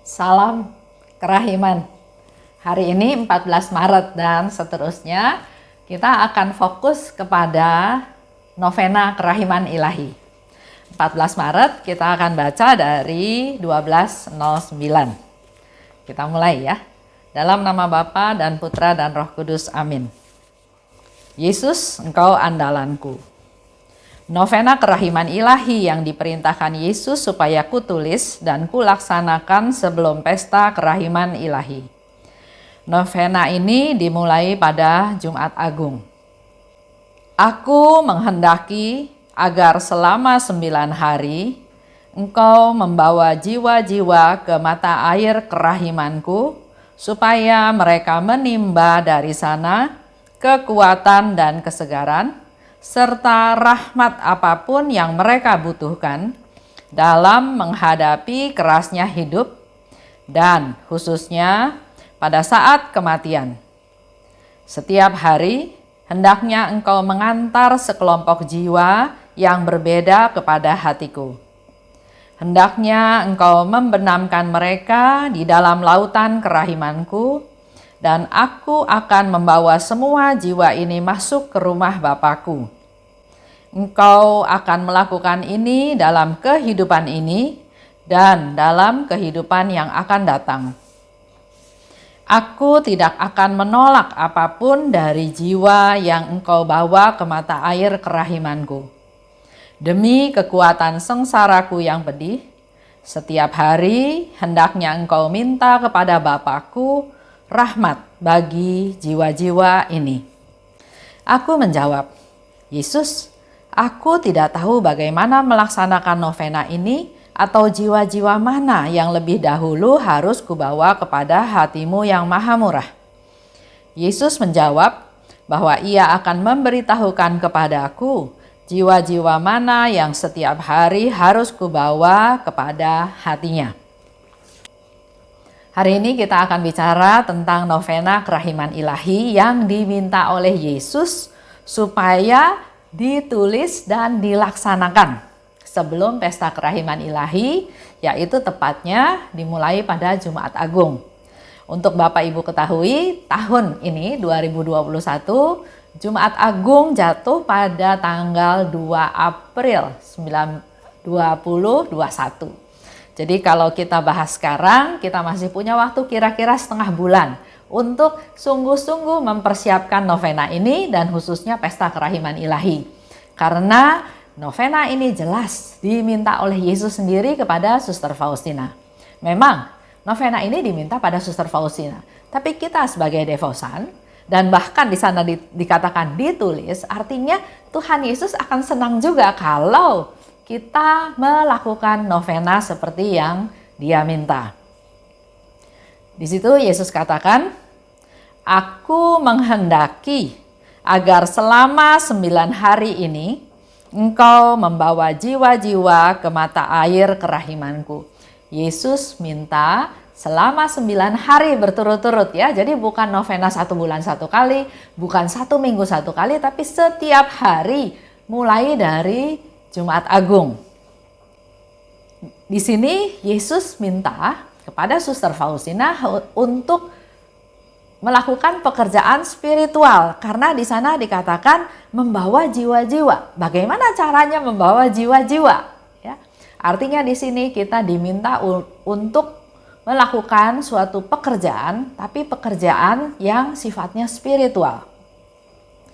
Salam kerahiman. Hari ini 14 Maret dan seterusnya kita akan fokus kepada novena kerahiman ilahi. 14 Maret kita akan baca dari 12:09. Kita mulai ya. Dalam nama Bapa dan Putra dan Roh Kudus. Amin. Yesus, Engkau andalanku. Novena kerahiman ilahi yang diperintahkan Yesus supaya kutulis dan kulaksanakan sebelum pesta kerahiman ilahi. Novena ini dimulai pada Jumat Agung. Aku menghendaki agar selama 9 hari Engkau membawa jiwa-jiwa ke mata air kerahimanku, supaya mereka menimba dari sana kekuatan dan kesegaran, serta rahmat apapun yang mereka butuhkan dalam menghadapi kerasnya hidup dan khususnya pada saat kematian. Setiap hari hendaknya Engkau mengantar sekelompok jiwa yang berbeda kepada hatiku. Hendaknya Engkau membenamkan mereka di dalam lautan kerahimanku, dan aku akan membawa semua jiwa ini masuk ke rumah Bapakku. Engkau akan melakukan ini dalam kehidupan ini dan dalam kehidupan yang akan datang. Aku tidak akan menolak apapun dari jiwa yang Engkau bawa ke mata air kerahimanku. Demi kekuatan sengsaraku yang pedih, setiap hari hendaknya Engkau minta kepada Bapakku rahmat bagi jiwa-jiwa ini. Aku menjawab, Yesus, aku tidak tahu bagaimana melaksanakan novena ini atau jiwa-jiwa mana yang lebih dahulu harus kubawa kepada hatimu yang maha murah. Yesus menjawab bahwa ia akan memberitahukan kepadaku jiwa-jiwa mana yang setiap hari harus kubawa kepada hatinya. Hari ini kita akan bicara tentang novena kerahiman ilahi yang diminta oleh Yesus supaya ditulis dan dilaksanakan sebelum pesta kerahiman ilahi, yaitu tepatnya dimulai pada Jumat Agung. Untuk Bapak Ibu ketahui, tahun ini 2021 Jumat Agung jatuh pada tanggal 2 April 2021. Jadi kalau kita bahas sekarang, kita masih punya waktu kira-kira setengah bulan untuk sungguh-sungguh mempersiapkan novena ini dan khususnya pesta kerahiman ilahi. Karena novena ini jelas diminta oleh Yesus sendiri kepada Suster Faustina. Memang novena ini diminta pada Suster Faustina, tapi kita sebagai devosan dan bahkan di sana dikatakan ditulis, artinya Tuhan Yesus akan senang juga kalau kita melakukan novena seperti yang Dia minta. Di situ Yesus katakan, aku menghendaki agar selama 9 hari ini Engkau membawa jiwa-jiwa ke mata air kerahimanku. Yesus minta selama 9 hari berturut-turut ya. Jadi bukan novena 1 bulan 1 kali, bukan 1 minggu 1 kali, tapi setiap hari mulai dari Jumat Agung. Di sini Yesus minta kepada Suster Faustina untuk melakukan pekerjaan spiritual, karena di sana dikatakan membawa jiwa-jiwa. Bagaimana caranya membawa jiwa-jiwa? Ya, artinya di sini kita diminta untuk melakukan suatu pekerjaan, tapi pekerjaan yang sifatnya spiritual,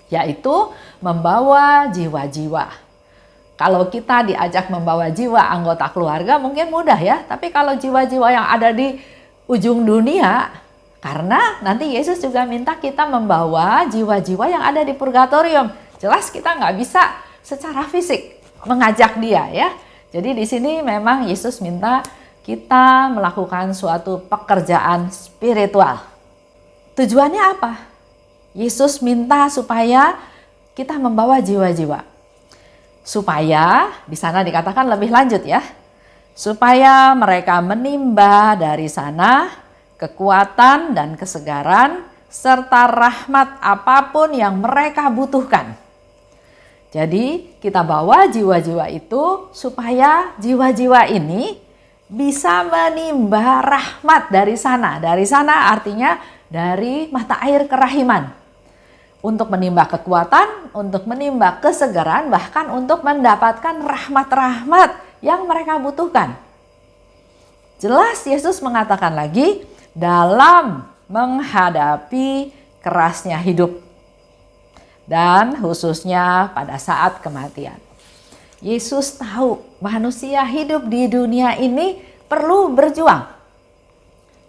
yaitu membawa jiwa-jiwa. Kalau kita diajak membawa jiwa anggota keluarga mungkin mudah ya, tapi kalau jiwa-jiwa yang ada di ujung dunia, karena nanti Yesus juga minta kita membawa jiwa-jiwa yang ada di purgatorium. Jelas kita nggak bisa secara fisik mengajak dia ya. Jadi di sini memang Yesus minta kita melakukan suatu pekerjaan spiritual. Tujuannya apa? Yesus minta supaya kita membawa jiwa-jiwa. Supaya, di sana dikatakan lebih lanjut ya, supaya mereka menimba dari sana kekuatan dan kesegaran serta rahmat apapun yang mereka butuhkan. Jadi kita bawa jiwa-jiwa itu supaya jiwa-jiwa ini bisa menimba rahmat dari sana. Dari sana artinya dari mata air kerahiman. Untuk menimba kekuatan, untuk menimba kesegaran, bahkan untuk mendapatkan rahmat-rahmat yang mereka butuhkan. Jelas Yesus mengatakan lagi, dalam menghadapi kerasnya hidup. Dan khususnya pada saat kematian. Yesus tahu manusia hidup di dunia ini perlu berjuang.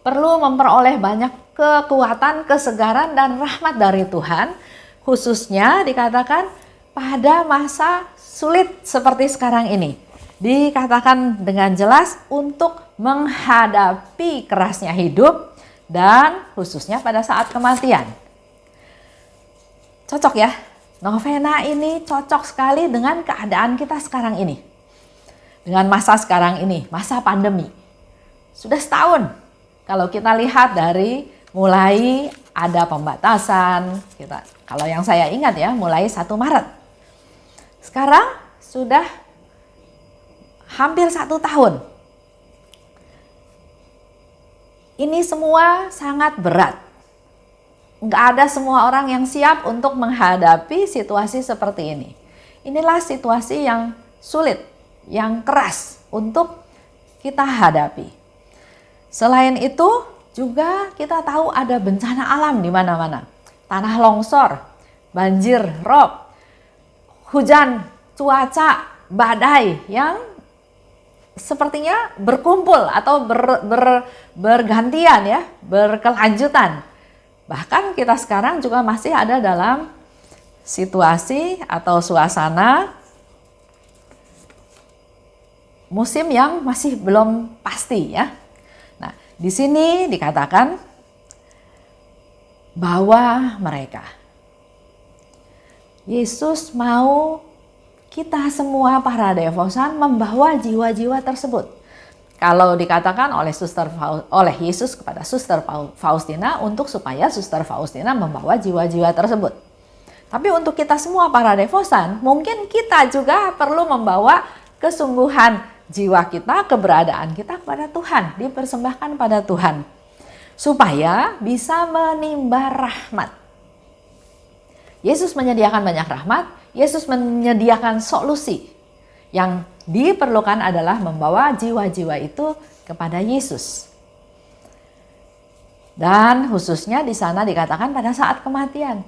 Perlu memperoleh banyak kekuatan, kesegaran, dan rahmat dari Tuhan. Khususnya dikatakan pada masa sulit seperti sekarang ini. Dikatakan dengan jelas untuk menghadapi kerasnya hidup dan khususnya pada saat kematian. Cocok ya? Novena ini cocok sekali dengan keadaan kita sekarang ini. Dengan masa sekarang ini, masa pandemi. Sudah setahun. Kalau kita lihat dari mulai ada pembatasan, kalau yang saya ingat ya, mulai 1 Maret. Sekarang sudah hampir 1 tahun. Ini semua sangat berat. Nggak ada semua orang yang siap untuk menghadapi situasi seperti ini. Inilah situasi yang sulit, yang keras untuk kita hadapi. Selain itu juga kita tahu ada bencana alam di mana-mana. Tanah longsor, banjir, rob, hujan, cuaca, badai yang sepertinya berkumpul atau bergantian ya, berkelanjutan. Bahkan kita sekarang juga masih ada dalam situasi atau suasana musim yang masih belum pasti ya. Nah, di sini dikatakan bahwa Yesus mau kita semua para devosan membawa jiwa-jiwa tersebut. Kalau dikatakan oleh Yesus kepada Suster Faustina untuk supaya Suster Faustina membawa jiwa-jiwa tersebut. Tapi untuk kita semua para devosan, mungkin kita juga perlu membawa kesungguhan jiwa kita, keberadaan kita kepada Tuhan, dipersembahkan pada Tuhan. Supaya bisa menimba rahmat. Yesus menyediakan banyak rahmat, Yesus menyediakan solusi. Yang diperlukan adalah membawa jiwa-jiwa itu kepada Yesus. Dan khususnya di sana dikatakan pada saat kematian.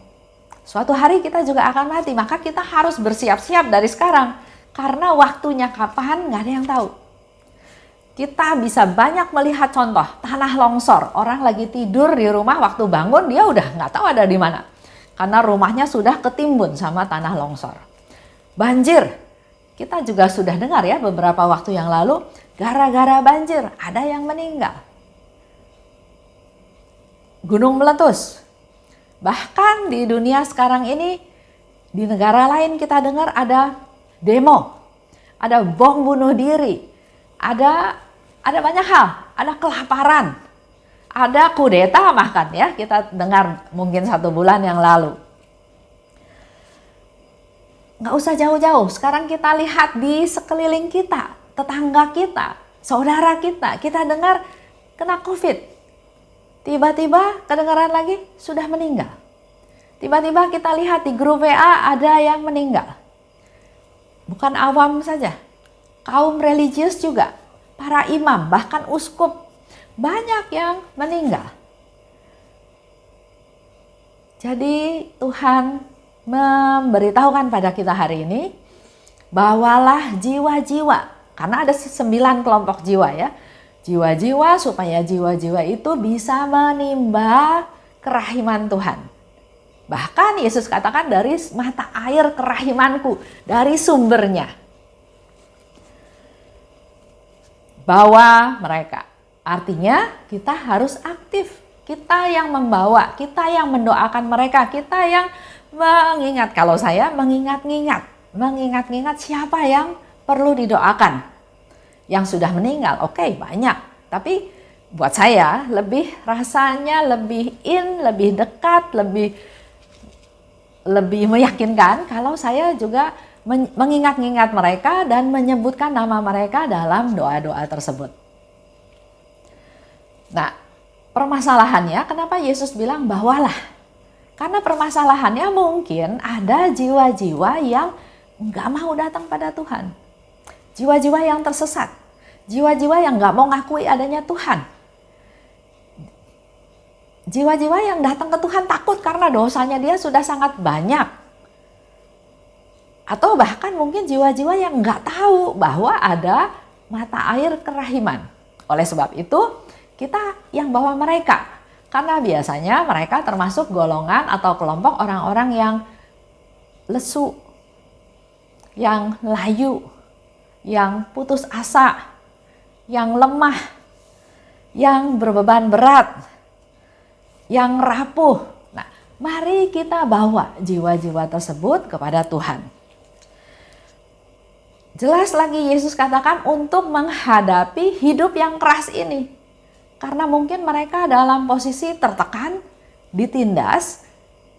Suatu hari kita juga akan mati, maka kita harus bersiap-siap dari sekarang. Karena waktunya kapan nggak ada yang tahu. Kita bisa banyak melihat contoh tanah longsor. Orang lagi tidur di rumah, waktu bangun dia udah nggak tahu ada di mana. Karena rumahnya sudah ketimbun sama tanah longsor. Banjir. Kita juga sudah dengar ya beberapa waktu yang lalu, gara-gara banjir ada yang meninggal. Gunung meletus. Bahkan di dunia sekarang ini, di negara lain kita dengar ada demo, ada bom bunuh diri, ada banyak hal, ada kelaparan, ada kudeta bahkan ya, kita dengar mungkin 1 bulan yang lalu. Nggak usah jauh-jauh, sekarang kita lihat di sekeliling kita, tetangga kita, saudara kita dengar kena COVID. Tiba-tiba kedengaran lagi sudah meninggal. Tiba-tiba kita lihat di grup WA ada yang meninggal. Bukan awam saja, kaum religius juga, para imam, bahkan uskup, banyak yang meninggal. Jadi Tuhan memberitahukan pada kita hari ini, bawalah jiwa-jiwa, karena ada 9 kelompok jiwa ya, jiwa-jiwa supaya jiwa-jiwa itu bisa menimba kerahiman Tuhan. Bahkan Yesus katakan dari mata air kerahimanku, dari sumbernya. Bawa mereka, artinya kita harus aktif, kita yang membawa, kita yang mendoakan mereka, kita yang mengingat, kalau saya mengingat siapa yang perlu didoakan. Yang sudah meninggal, oke, banyak. Tapi buat saya rasanya lebih lebih dekat, lebih meyakinkan kalau saya juga mengingat-ingat mereka dan menyebutkan nama mereka dalam doa-doa tersebut. Nah, permasalahannya kenapa Yesus bilang bawalah? Karena permasalahannya mungkin ada jiwa-jiwa yang nggak mau datang pada Tuhan. Jiwa-jiwa yang tersesat. Jiwa-jiwa yang nggak mau ngakui adanya Tuhan. Jiwa-jiwa yang datang ke Tuhan takut karena dosanya dia sudah sangat banyak. Atau bahkan mungkin jiwa-jiwa yang nggak tahu bahwa ada mata air kerahiman. Oleh sebab itu, kita yang bawa mereka. Karena biasanya mereka termasuk golongan atau kelompok orang-orang yang lesu, yang layu, yang putus asa, yang lemah, yang berbeban berat, yang rapuh. Nah, mari kita bawa jiwa-jiwa tersebut kepada Tuhan. Jelas lagi Yesus katakan untuk menghadapi hidup yang keras ini. Karena mungkin mereka dalam posisi tertekan, ditindas,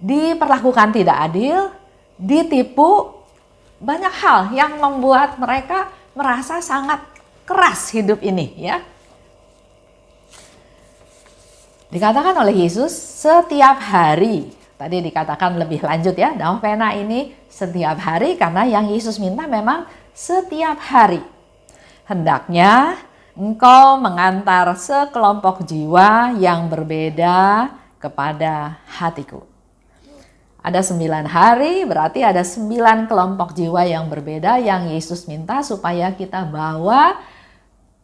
diperlakukan tidak adil, ditipu, banyak hal yang membuat mereka merasa sangat keras hidup ini, ya. Dikatakan oleh Yesus setiap hari, tadi dikatakan lebih lanjut ya, novena ini setiap hari karena yang Yesus minta memang setiap hari. Hendaknya engkau mengantar sekelompok jiwa yang berbeda kepada hatiku. Ada 9 hari, berarti ada 9 kelompok jiwa yang berbeda yang Yesus minta supaya kita bawa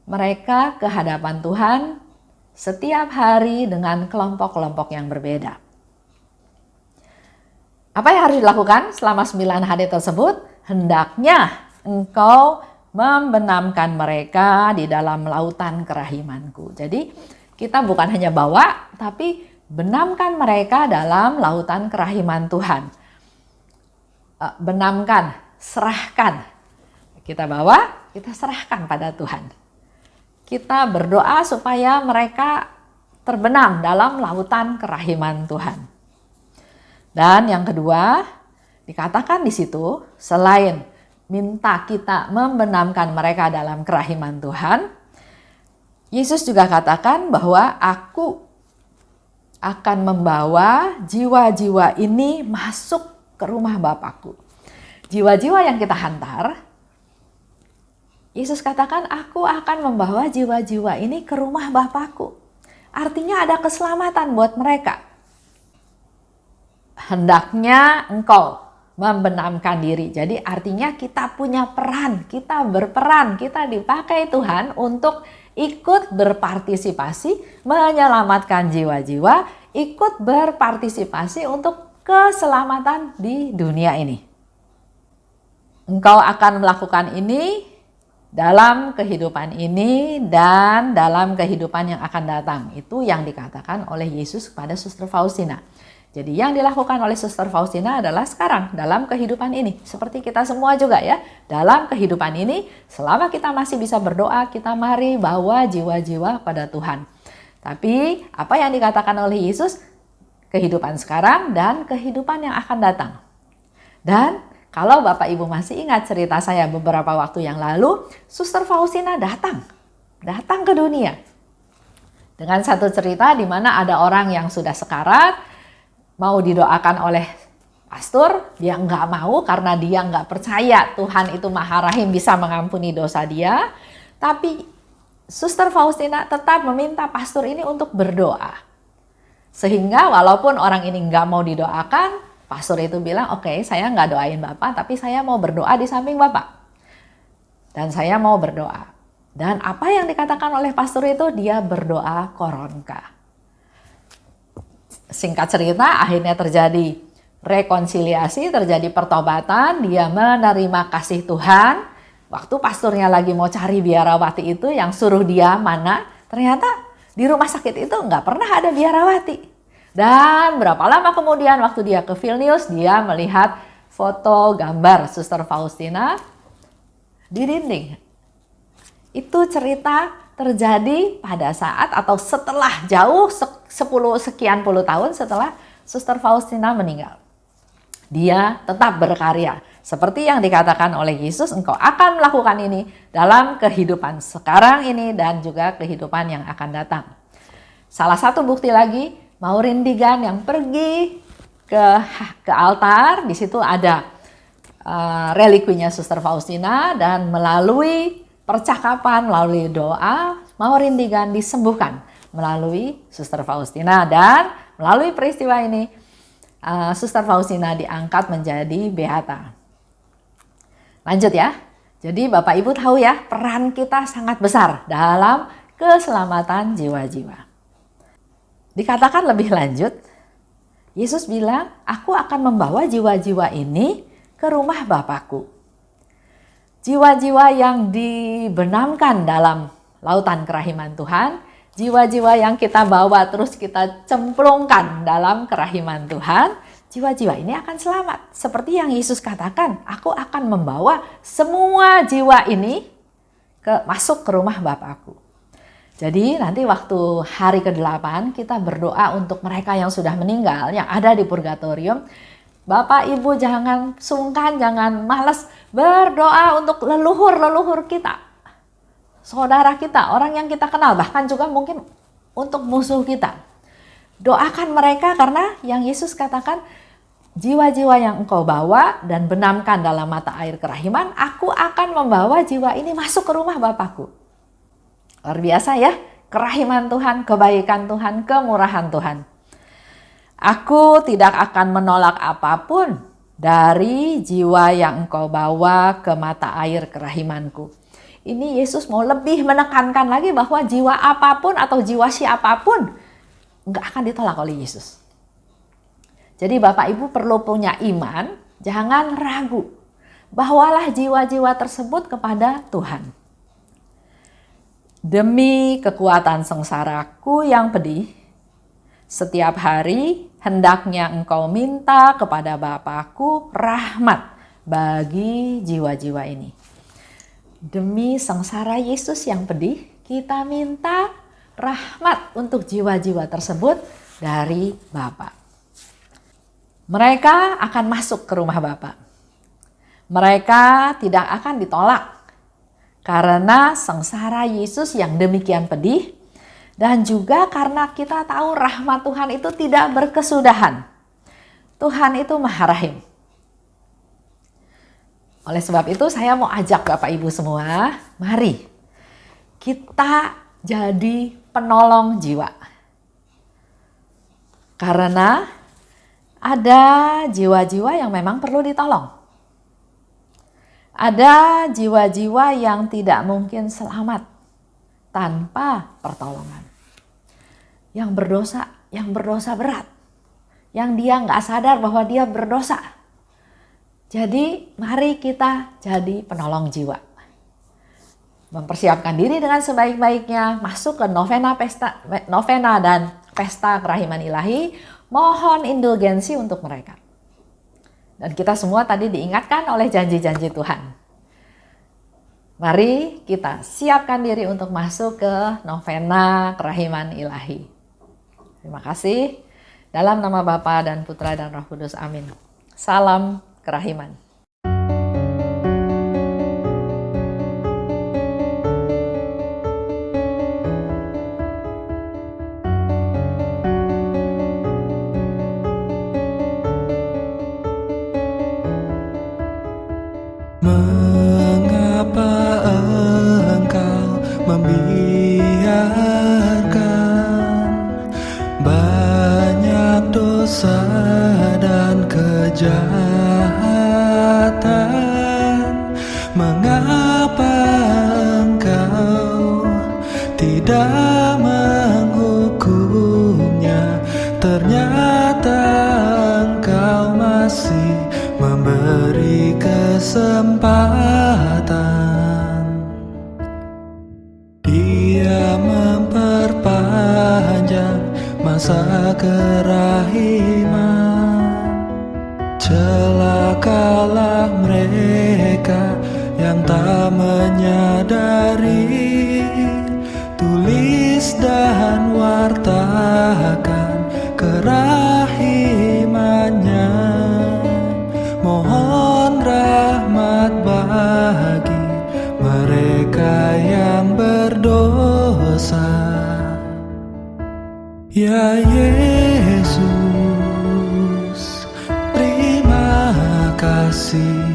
mereka ke hadapan Tuhan setiap hari dengan kelompok-kelompok yang berbeda. Apa yang harus dilakukan selama 9 hari tersebut? Hendaknya engkau membenamkan mereka di dalam lautan kerahimanku. Jadi kita bukan hanya bawa, tapi benamkan mereka dalam lautan kerahiman Tuhan. Benamkan, serahkan. Kita bawa, kita serahkan pada Tuhan. Kita berdoa supaya mereka terbenam dalam lautan kerahiman Tuhan. Dan yang kedua, dikatakan di situ, selain minta kita membenamkan mereka dalam kerahiman Tuhan, Yesus juga katakan bahwa aku akan membawa jiwa-jiwa ini masuk ke rumah Bapakku. Jiwa-jiwa yang kita hantar, Yesus katakan aku akan membawa jiwa-jiwa ini ke rumah Bapakku. Artinya ada keselamatan buat mereka. Hendaknya engkau membenamkan diri. Jadi artinya kita punya peran, kita berperan, kita dipakai Tuhan untuk ikut berpartisipasi menyelamatkan jiwa-jiwa, ikut berpartisipasi untuk keselamatan di dunia ini. Engkau akan melakukan ini dalam kehidupan ini dan dalam kehidupan yang akan datang. Itu yang dikatakan oleh Yesus kepada Suster Faustina. Jadi yang dilakukan oleh Suster Faustina adalah sekarang dalam kehidupan ini. Seperti kita semua juga ya. Dalam kehidupan ini selama kita masih bisa berdoa, kita mari bawa jiwa-jiwa pada Tuhan. Tapi apa yang dikatakan oleh Yesus? Kehidupan sekarang dan kehidupan yang akan datang. Dan kalau Bapak Ibu masih ingat cerita saya beberapa waktu yang lalu, Suster Faustina datang ke dunia. Dengan satu cerita di mana ada orang yang sudah sekarat, mau didoakan oleh pastor, dia nggak mau karena dia nggak percaya Tuhan itu Maha Rahim bisa mengampuni dosa dia. Tapi Suster Faustina tetap meminta pastor ini untuk berdoa. Sehingga walaupun orang ini nggak mau didoakan, pastor itu bilang, oke, saya nggak doain Bapak, tapi saya mau berdoa di samping Bapak. Dan saya mau berdoa. Dan apa yang dikatakan oleh pastor itu, dia berdoa koronka. Singkat cerita, akhirnya terjadi rekonsiliasi, terjadi pertobatan, dia menerima kasih Tuhan. Waktu pastornya lagi mau cari biarawati itu yang suruh dia mana, ternyata di rumah sakit itu nggak pernah ada biarawati. Dan berapa lama kemudian waktu dia ke Vilnius, dia melihat foto gambar Suster Faustina di dinding. Itu cerita terjadi pada saat atau setelah jauh 10 sekian puluh tahun setelah Suster Faustina meninggal. Dia tetap berkarya. Seperti yang dikatakan oleh Yesus, engkau akan melakukan ini dalam kehidupan sekarang ini dan juga kehidupan yang akan datang. Salah satu bukti lagi, Maurindigan yang pergi ke altar, di situ ada relikuinya Suster Faustina, dan melalui percakapan, melalui doa, Maurindigan disembuhkan melalui Suster Faustina, dan melalui peristiwa ini Suster Faustina diangkat menjadi beata. Lanjut ya. Jadi Bapak Ibu tahu ya, peran kita sangat besar dalam keselamatan jiwa-jiwa. Dikatakan lebih lanjut, Yesus bilang, aku akan membawa jiwa-jiwa ini ke rumah Bapakku. Jiwa-jiwa yang dibenamkan dalam lautan kerahiman Tuhan, jiwa-jiwa yang kita bawa terus kita cemplungkan dalam kerahiman Tuhan, jiwa-jiwa ini akan selamat. Seperti yang Yesus katakan, aku akan membawa semua jiwa ini masuk ke rumah Bapakku. Jadi nanti waktu hari ke-8 kita berdoa untuk mereka yang sudah meninggal, yang ada di purgatorium. Bapak Ibu jangan sungkan, jangan malas berdoa untuk leluhur-leluhur kita. Saudara kita, orang yang kita kenal, bahkan juga mungkin untuk musuh kita. Doakan mereka karena yang Yesus katakan, jiwa-jiwa yang engkau bawa dan benamkan dalam mata air kerahiman, aku akan membawa jiwa ini masuk ke rumah Bapakku. Luar biasa ya, kerahiman Tuhan, kebaikan Tuhan, kemurahan Tuhan. Aku tidak akan menolak apapun dari jiwa yang engkau bawa ke mata air kerahimanku. Ini Yesus mau lebih menekankan lagi bahwa jiwa apapun atau jiwa siapapun enggak akan ditolak oleh Yesus. Jadi Bapak Ibu perlu punya iman, jangan ragu. Bawalah jiwa-jiwa tersebut kepada Tuhan. Demi kekuatan sengsaraku yang pedih, setiap hari hendaknya engkau minta kepada Bapakku rahmat bagi jiwa-jiwa ini. Demi sengsara Yesus yang pedih, kita minta rahmat untuk jiwa-jiwa tersebut dari Bapa. Mereka akan masuk ke rumah Bapa. Mereka tidak akan ditolak. Karena sengsara Yesus yang demikian pedih, dan juga karena kita tahu rahmat Tuhan itu tidak berkesudahan. Tuhan itu Maha Rahim. Oleh sebab itu saya mau ajak Bapak Ibu semua, mari kita jadi penolong jiwa. Karena ada jiwa-jiwa yang memang perlu ditolong. Ada jiwa-jiwa yang tidak mungkin selamat tanpa pertolongan. Yang berdosa berat. Yang dia nggak sadar bahwa dia berdosa. Jadi mari kita jadi penolong jiwa. Mempersiapkan diri dengan sebaik-baiknya, masuk ke novena dan pesta kerahiman ilahi, mohon indulgensi untuk mereka. Dan kita semua tadi diingatkan oleh janji-janji Tuhan. Mari kita siapkan diri untuk masuk ke novena kerahiman ilahi. Terima kasih. Dalam nama Bapa dan Putra dan Roh Kudus. Amin. Salam kerahiman. Mengapa engkau membiarkan banyak dosa dan kejahatan? Mengapa engkau tidak menghukumnya? Ternyata engkau masih memberi kesempatan. Dia memperpanjang masa kerahiman. Celakalah mereka yang tak menyadari. Tulis dan wartakan kerahimannya. Mohon rahmat bagi mereka yang berdosa. Ya Yesus, terima kasih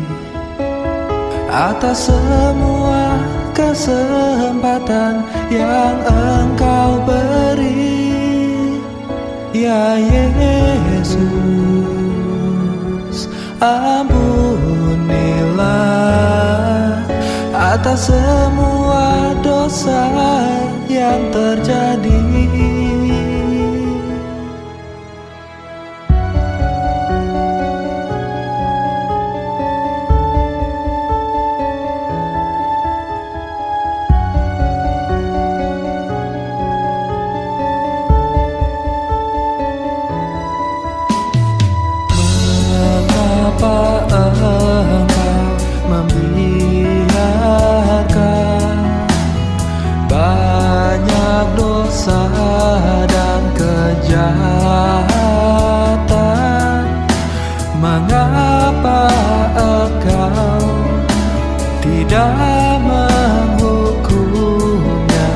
atas semua kesempatan yang Engkau beri. Ya Yesus, ampunilah atas semua dosa yang terjadi. Mengapa Engkau membiarkan banyak dosa dan kejahatan? Mengapa Engkau tidak menghukumnya?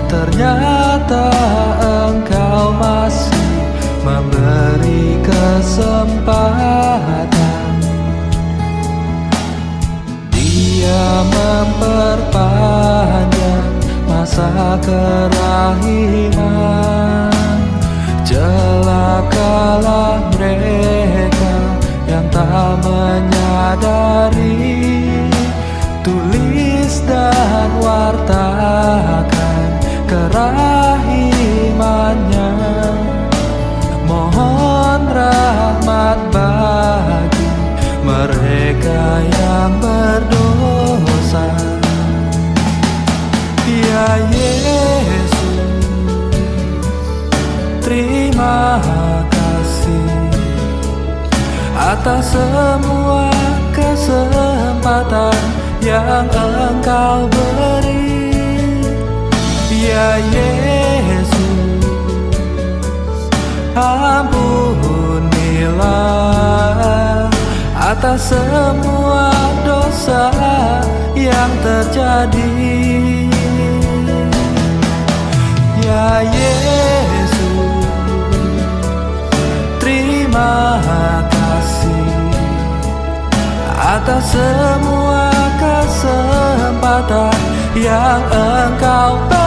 Ternyata Engkau masih memberi kesempatan. Dia memperpanjang masa kerahiman. Celakalah mereka yang tak menyadari. Tulis dan wartakan kerahimannya. Mohon rahmat bagi mereka yang berdosa. Ya Yesus, terima kasih atas semua kesempatan yang Engkau beri. Ya Yesus, ampunilah atas semua dosa yang terjadi. Ya Yesus, terima kasih atas semua kesempatan yang Engkau beri.